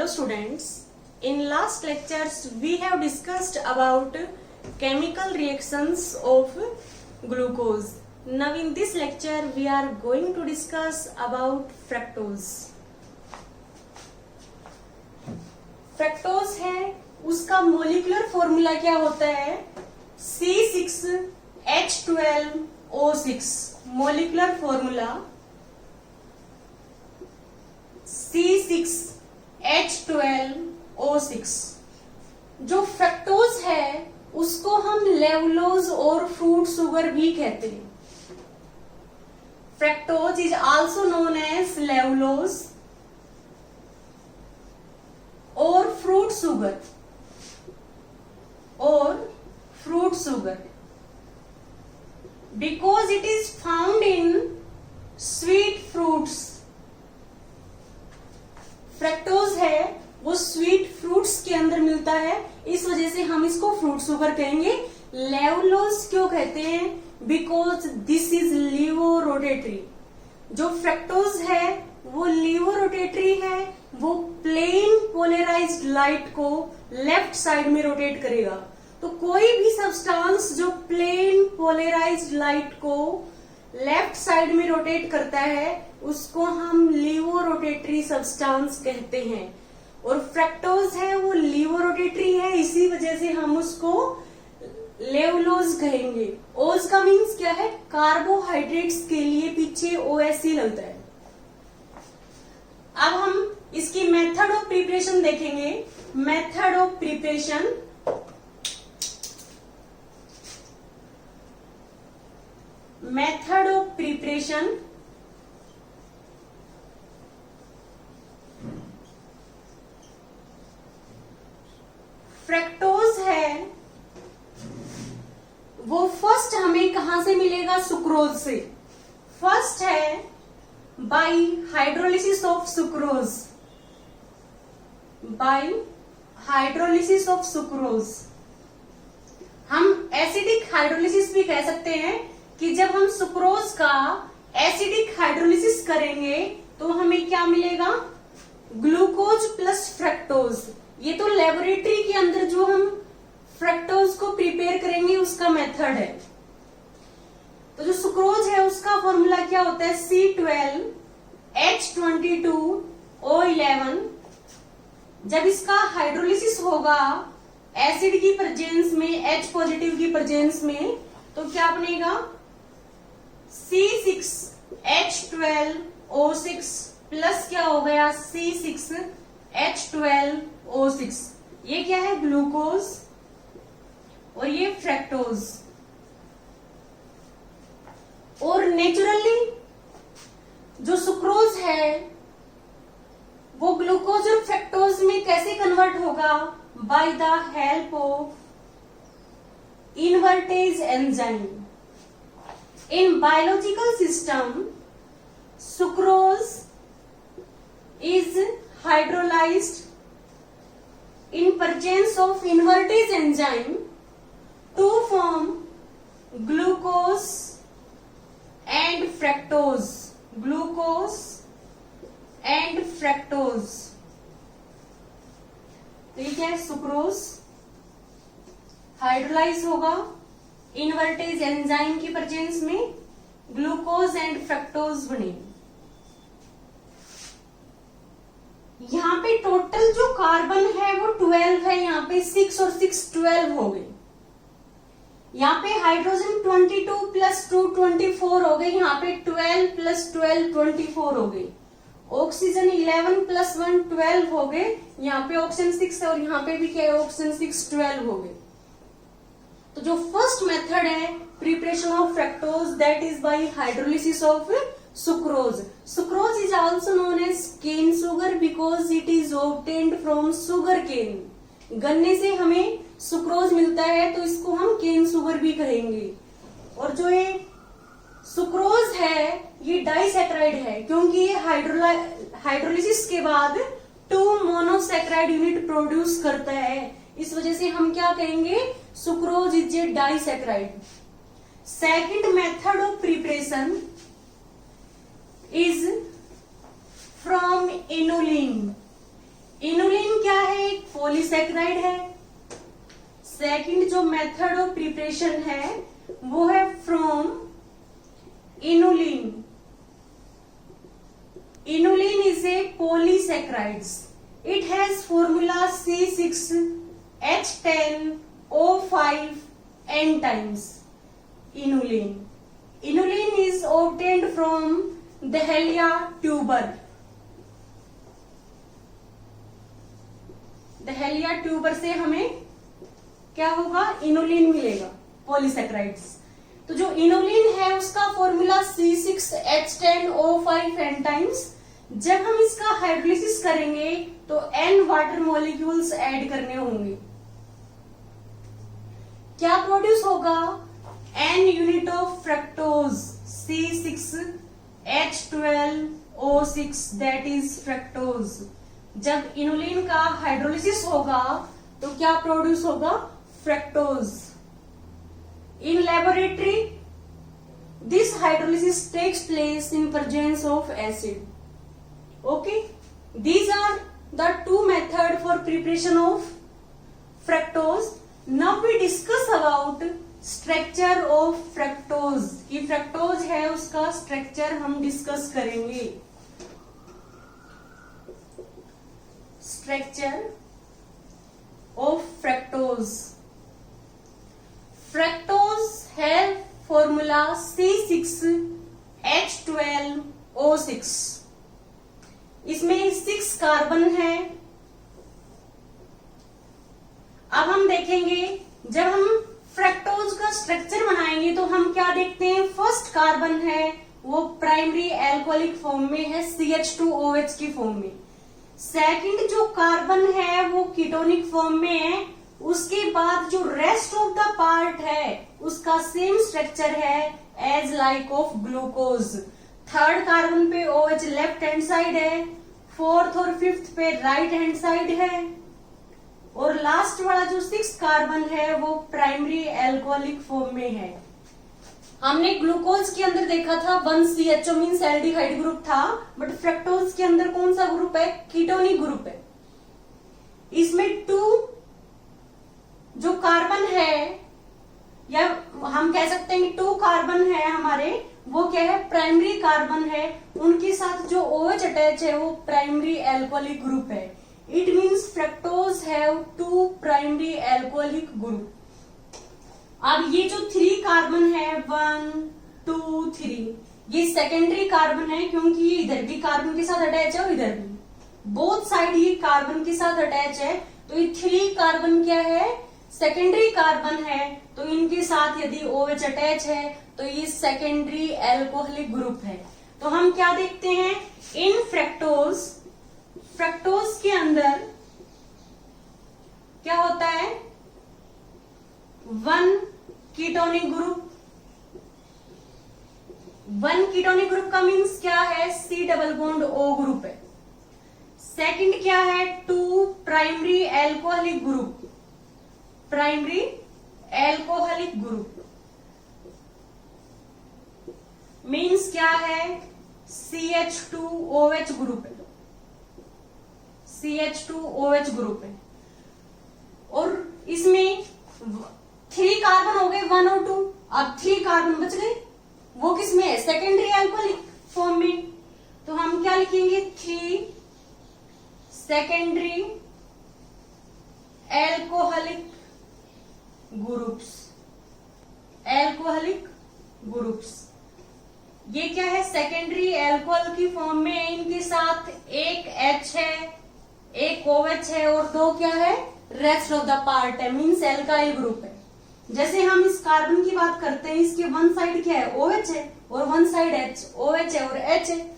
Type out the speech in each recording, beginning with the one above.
Hello students, in last lectures we have discussed about chemical reactions of glucose. Now in this lecture we are going to discuss about fructose. Fructose है, उसका molecular formula क्या होता है? C6H12O6 molecular formula C6H12O6। जो fructose है उसको हम लेवलोज और फ्रूट शुगर भी कहते हैं। Fructose is also known as levulose और fruit sugar because it is found in sweet fruits। Fructose है वो स्वीट फ्रूट्स के अंदर मिलता है, इस वजह से हम इसको फ्रूट शुगर कहेंगे। लेवलोज क्यों कहते हैं? Because this is levorotatory. जो फ्रक्टोज है वो लीवो रोटेटरी है, वो प्लेन पोलराइज्ड लाइट को लेफ्ट साइड में रोटेट करेगा। तो कोई भी सब्सटेंस जो प्लेन पोलराइज्ड लाइट को लेफ्ट साइड में रोटेट करता है उसको हम लीवो रोटेटरी सब्सटेंस कहते हैं। और फ्रक्टोज है वो लीवो रोटेटरी है, इसी वजह से हम उसको लेवलोज कहेंगे। ओज का मीन्स क्या है? कार्बोहाइड्रेट्स के लिए पीछे OSC लगता है। अब हम इसकी मेथड ऑफ प्रिपरेशन देखेंगे। मेथड ऑफ प्रिपरेशन, फ्रक्टोज है वो फर्स्ट हमें कहां से मिलेगा? सुक्रोज से। फर्स्ट है bye hydrolysis of sucrose. Bye hydrolysis of sucrose हम एसिडिक हाइड्रोलिसिस भी कह सकते हैं कि जब हम सुक्रोज का एसिडिक हाइड्रोलिसिस करेंगे तो हमें क्या मिलेगा? Glucose plus fructose. ये तो लेबोरेटरी के अंदर जो हम फ्रक्टोज को प्रिपेयर करेंगे उसका मेथड है। तो जो सुक्रोज है उसका फॉर्मूला क्या होता है? C12H22O11। जब इसका हाइड्रोलिसिस होगा एसिड की प्रेजेंस में, H पॉजिटिव की प्रेजेंस में, तो क्या बनेगा? C6H12O6 प्लस क्या हो गया? C6H12O6। ये क्या है? ग्लूकोज और ये फ्रक्टोज। और नेचुरली जो सुक्रोज है वो ग्लूकोज और फ्रक्टोज में कैसे कन्वर्ट होगा? By the help of invertase enzyme. In biological system sucrose is hydrolyzed in presence of invertase enzyme to form glucose and fructose। glucose and fructose। तो ये क्या है? सुक्रोज हाइड्रोलाइज होगा इन्वर्टेज एंजाइम की presence में, glucose and fructose बनेगी। यहाँ पे टोटल जो कार्बन है वो 12 है, यहाँ पे 6 और 6 12 हो गए। यहाँ पे हाइड्रोजन 22 प्लस 2 24 हो गए, यहाँ पे 12 प्लस 12 24 हो गई। ऑक्सीजन 11 प्लस 1 12 हो गए, यहाँ पे ऑक्सीजन 6 है और यहाँ पे भी क्या है? ऑक्सीजन 6 12 हो गए। तो जो फर्स्ट मेथड है preparation of fructose, that is by hydrolysis of sucrose. Sucrose is also known as cane sugar because it is obtained from sugar cane. गन्ने से हमें सुक्रोज मिलता है तो इसको हम केन शुगर भी कहेंगे। और जो ये सुक्रोज है ये डाइसैकेराइड है, क्योंकि ये हाइड्रोलिसिस के बाद 2 मोनोसैकेराइड यूनिट प्रोड्यूस करता है, इस वजह से हम क्या कहेंगे? Sucrose is a disaccharide. Second method of preparation is from inulin. Inulin polysaccharide है। सेकंड जो मेथड ऑफ प्रिपरेशन है वो है from inulin. Inulin is a polysaccharides. It has formula C6H10O5 N times. Inulin. Inulin is obtained from Dahlia tuber. Dahlia tuber से हमें क्या होगा, inulin मिलेगा, पॉलीसैकेराइड्स। तो जो इनुलिन है उसका फॉर्मूला C6H10O5 N टाइम्स। जब हम इसका हाइड्रोलिसिस करेंगे तो N वाटर मॉलिक्यूल्स ऐड करने होंगे। क्या प्रोड्यूस होगा, N unit of fructose C6H12O6 that is fructose. जब इनुलिन का हाइड्रोलिसिस होगा तो क्या प्रोड्यूस होगा, fructose. In laboratory this hydrolysis takes place in presence of acid. Okay, these are the two methods for preparation of fructose. Now we discuss about structure of fructose. कि fructose है उसका structure हम discuss करेंगे। Structure of fructose. Fructose है formula C6H12O6। इसमें 6 carbon है। अब हम देखेंगे जब हम फ्रक्टोज का स्ट्रक्चर बनाएंगे तो हम क्या देखते हैं, फर्स्ट कार्बन है वो प्राइमरी एल्कोहलिक फॉर्म में है, CH2OH की फॉर्म में। सेकंड जो कार्बन है वो कीटोनिक फॉर्म में है। उसके बाद जो रेस्ट ऑफ द पार्ट है उसका सेम स्ट्रक्चर है as like of glucose. Third carbon पे OH लेफ्ट हैंड साइड है, फोर्थ और फिफ्थ पे राइट हैंड साइड है, और लास्ट वाला जो 6 कार्बन है वो प्राइमरी एल्कोहलिक फॉर्म में है। हमने ग्लूकोज के अंदर देखा था 1CHO मीन्स एल्डिहाइड ग्रुप था, बट फ्रक्टोज के अंदर कौन सा ग्रुप है, कीटोनिक ग्रुप है। इसमें 2 जो कार्बन है, या हम कह सकते हैं कि 2 कार्बन है हमारे, वो क्या है, प्राइमरी कार्बन है। उनके साथ जो OH अटैच है वो प्राइमरी एल्कोहलिक ग्रुप है। It means fructose have 2 primary alcoholic group. अब ये जो 3 कार्बन है 1 2 3, ये सेकेंडरी कार्बन है क्योंकि ये इधर भी कार्बन के साथ अटैच है और इधर भी, बोथ साइड ये कार्बन के साथ अटैच है। तो ये 3 कार्बन क्या है, सेकेंडरी कार्बन है। तो इनके साथ यदि OH अटैच है तो ये सेकेंडरी एल्कोहलिक ग्रुप है। तो हम क्या देखते हैं, इन फ्रक्टोज, फ्रक्टोज के अंदर क्या होता है, 1 कीटोनिक ग्रुप। 1 कीटोनिक ग्रुप का मीन्स क्या है, C double bond O group है। सेकंड क्या है, 2 primary alcoholic group, primary alcoholic group means क्या है, CH2OH ग्रुप है, CH2OH ग्रुप है। और इसमें 3 कार्बन हो गए 1 और 2, अब 3 कार्बन बच गए, वो किस में है, सेकेंडरी एल्कोहलिक फॉर्म में। तो हम क्या लिखेंगे, 3 secondary alcoholic groups, alcoholic groups. ये क्या है, सेकेंडरी एल्कोहल की फॉर्म में है। इनके साथ एक H है, एक OH है और 2 क्या है, रेस्ट ऑफ द पार्ट है, मीन्स एल्काइल ग्रुप है। जैसे हम इस कार्बन की बात करते हैं, इसके 1 साइड क्या है, OH है, और 1 साइड H, OH है और H है।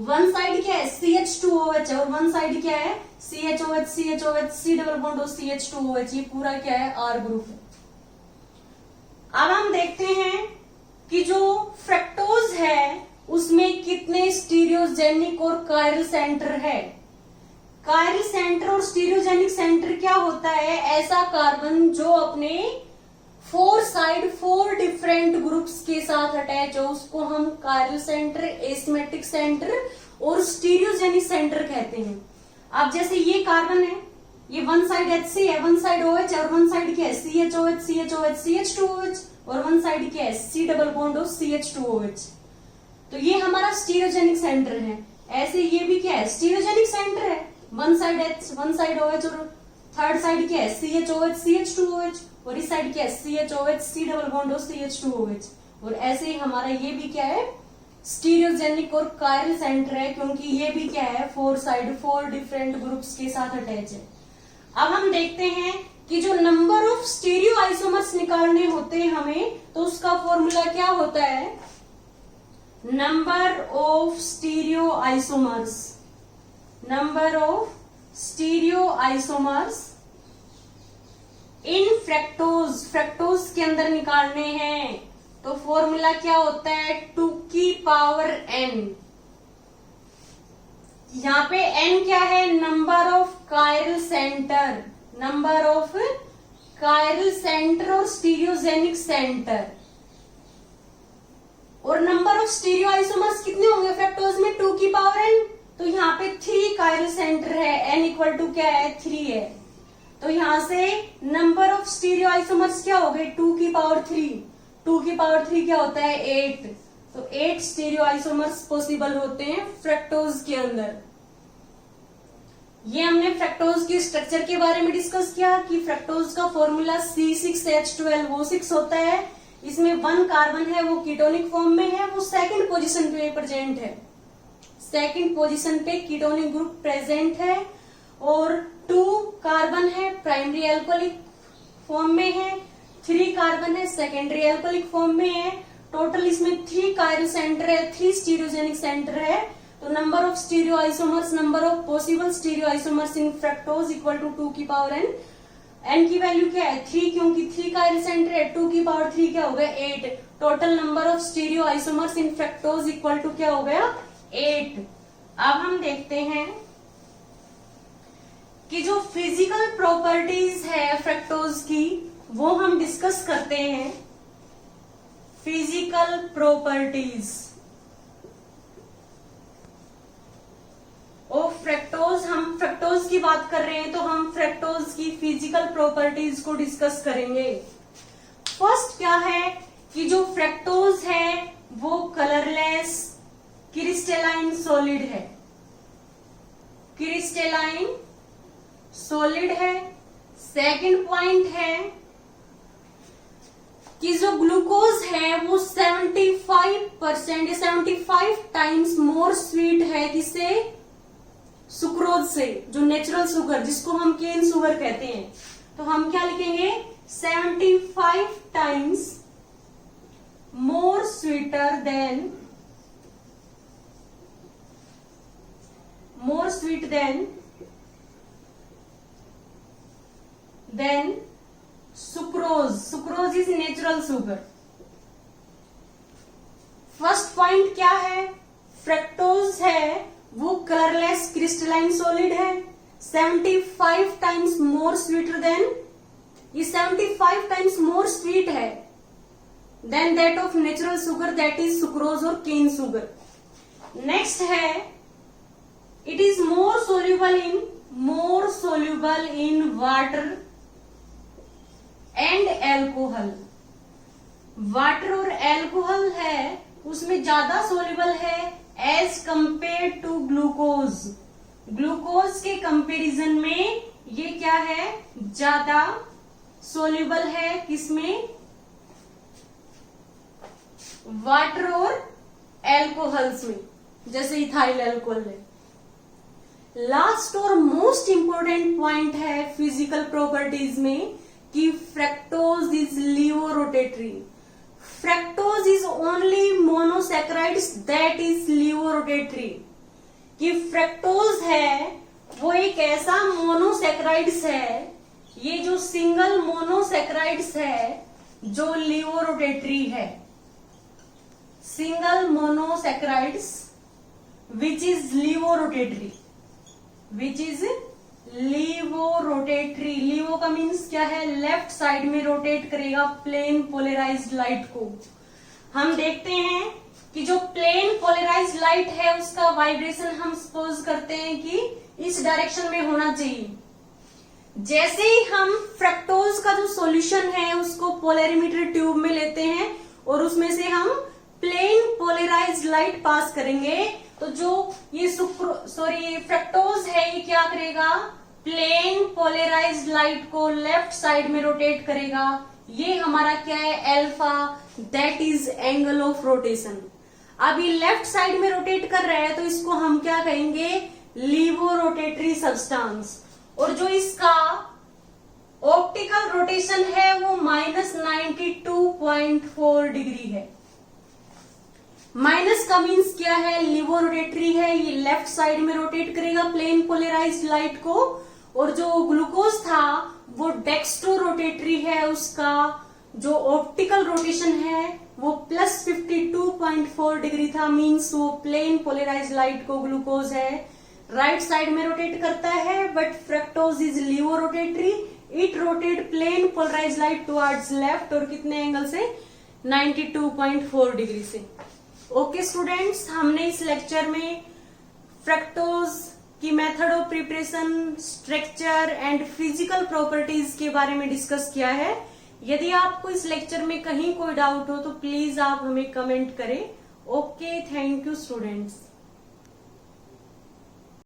1 साइड क्या है, CH2OH है, और 1 साइड क्या है, CHOH, CHOH, C double bond और CH2OH। ये पूरा क्या है, R ग्रुप है। अब हम देखते हैं कि जो फ्रक्टोज है उसमें कितने स्टीरियोजेनिक और कायरल सेंटर है। कायरल सेंटर और स्टीरियोजेनिक सेंटर क्या होता है, ऐसा कार्बन जो अपने 4 साइड 4 डिफरेंट ग्रुप्स के साथ अटैच हो, उसको हम कायरल सेंटर, एसिमेट्रिक सेंटर और स्टीरियोजेनिक सेंटर कहते हैं। अब जैसे ये कार्बन है, ये वन साइड HC है, वन साइड OH और वन साइड क्या है CHOH CHOH CH2OH और वन साइड क्या है C डबल बॉन्ड और CH2OH। तो ये हमारा स्टीरियोजेनिक सेंटर है। ऐसे ये भी क्या है स्टीरियोजेनिक सेंटर है, one side H one side OH और थर्ड साइड क्या है CHOH CH2OH और इस साइड क्या है CHOH C डबल बॉन्ड और CH2OH। और ऐसे ही हमारा ये भी क्या है स्टीरियोजेनिक और कायरल सेंटर है, क्योंकि ये भी क्या है फोर डिफरेंट ग्रुप्स के साथ अटैच है। अब हम देखते हैं कि जो नंबर ऑफ स्टीरियो आइसोमर्स निकालने होते हैं हमें, तो उसका फॉर्मूला क्या होता है, number of stereo isomers, number of stereo isomers in fructose, fructose के अंदर निकालने हैं। तो फॉर्मूला क्या होता है 2 की पावर n। यहाँ पे n क्या है number of chiral centre, number of chiral centre और स्टीरियोजेनिक सेंटर। और नंबर ऑफ स्टीरियो आइसोमर्स कितने होंगे फ्रैक्टोज में 2 की पावर n। तो यहाँ पे 3 कायरल सेंटर है, n इक्वल टू क्या है 3 है। तो यहां से नंबर ऑफ स्टीरियो आइसोमर्स क्या हो गए 2 की पावर 3, 2 की पावर 3 क्या होता है 8। तो 8 स्टीरियो आइसोमर्स पॉसिबल होते हैं फ्रैक्टोज के अंदर। ये हमने फ्रैक्टोज के स्ट्रक्चर के बारे में डिस्कस किया कि फ्रैक्टोज का फॉर्मूला C6H12O6 होता है। इसमें 1 कार्बन है वो कीटोनिक फॉर्म में है, वो सेकंड पोजीशन पे प्रेजेंट है, सेकंड पोजीशन पे कीटोनिक ग्रुप प्रेजेंट है। और 2 कार्बन है प्राइमरी एल्कोहलिक फॉर्म में है, 3 कार्बन है सेकेंडरी एल्कोहलिक फॉर्म में है। टोटल इसमें 3 कायरल सेंटर है, 3 स्टीरियोजेनिक सेंटर है। तो number of stereo isomers, number of possible stereo isomers in fructose equal to 2 की पावर n। n की वैल्यू क्या है 3, क्योंकि 3 कायरल सेंटर है, 2 की पावर 3 क्या हो गया 8। Total number of stereo isomers in fructose equal to क्या हो गया 8। अब हम देखते हैं कि जो फिजिकल प्रॉपर्टीज है फ्रैक्टोज की वो हम डिस्कस करते हैं। फिजिकल प्रॉपर्टीज ऑफ फ्रैक्टोज, हम फ्रैक्टोज की बात कर रहे हैं तो हम फ्रैक्टोज की फिजिकल प्रॉपर्टीज को डिस्कस करेंगे। फर्स्ट क्या है कि जो फ्रैक्टोज है वो कलरलेस क्रिस्टलाइन सॉलिड है, क्रिस्टलाइन सॉलिड है। सेकंड पॉइंट है कि जो ग्लूकोज है वो 75% 75 टाइम्स मोर स्वीट है किससे सुक्रोज से, जो नेचुरल शुगर जिसको हम केन शुगर कहते हैं। तो हम क्या लिखेंगे 75 times more sweeter than, more sweet than sucrose, sucrose is natural sugar. First point क्या है फ्रैक्टोज है वो कलरलेस क्रिस्टलाइन सॉलिड है, 75 टाइम्स मोर स्वीटर देन, ये 75 टाइम्स मोर स्वीट है than that of natural sugar that is sucrose और cane sugar. Next है it is more soluble in water and alcohol. Water और alcohol है उसमें ज्यादा soluble है as compare to glucose, glucose के कंपैरिजन में ये क्या है ज्यादा सोल्यूबल है किसमें वाटर और एल्कोहल्स में, जैसे इथाइल एल्कोहल है। लास्ट और मोस्ट इंपोर्टेंट पॉइंट है फिजिकल प्रॉपर्टीज में कि fructose is levorotatory. Fructose is only monosaccharides that is levorotatory. कि फ्रैक्टोज है वो एक ऐसा मोनोसैकेराइड्स है, ये जो सिंगल मोनोसैकेराइड्स है जो लीवोरोटेटरी है, single monosaccharides which is levorotatory, which is levorotatory. Levo का मीन्स क्या है लेफ्ट साइड में रोटेट करेगा प्लेन पोलराइज्ड लाइट को। हम देखते हैं कि जो प्लेन पोलराइज्ड लाइट है उसका वाइब्रेशन हम सपोज करते हैं कि इस डायरेक्शन में होना चाहिए। जैसे ही हम फ्रक्टोज का जो सॉल्यूशन है उसको पोलरिमीटर ट्यूब में लेते हैं और उसमें से हम प्लेन पोलराइज्ड लाइट पास करेंगे, तो जो ये फ्रक्टोज है ये क्या करेगा, प्लेन पोलराइज्ड लाइट को लेफ्ट साइड में रोटेट करेगा। ये हमारा क्या है, alpha, that is angle of rotation. अब ये लेफ्ट साइड में रोटेट कर रहा है तो इसको हम क्या कहेंगे, लीवो रोटेटरी सब्सटेंस। और जो इसका ऑप्टिकल रोटेशन है वो -92.4 डिग्री है। माइनस का मीन्स क्या है, लीवो रोटेटरी है, ये लेफ्ट साइड में रोटेट करेगा प्लेन पोलराइज्ड लाइट को। और जो ग्लूकोज था वो डेक्स्ट्रो रोटेटरी है, उसका जो ऑप्टिकल रोटेशन है वो +52.4 डिग्री था, मीन्स वो प्लेन पोलराइज्ड लाइट को ग्लूकोज है राइट साइड में रोटेट करता है। But fructose is levorotatory, it rotate plane polarized light towards left, और कितने एंगल से, 92.4 डिग्री से। ओके स्टूडेंट्स, हमने इस लेक्चर में फ्रक्टोज की method of preparation, structure and physical properties के बारे में डिस्कस किया है। यदि आपको इस लेक्चर में कहीं कोई डाउट हो तो प्लीज आप हमें कमेंट करें। Okay, thank you students.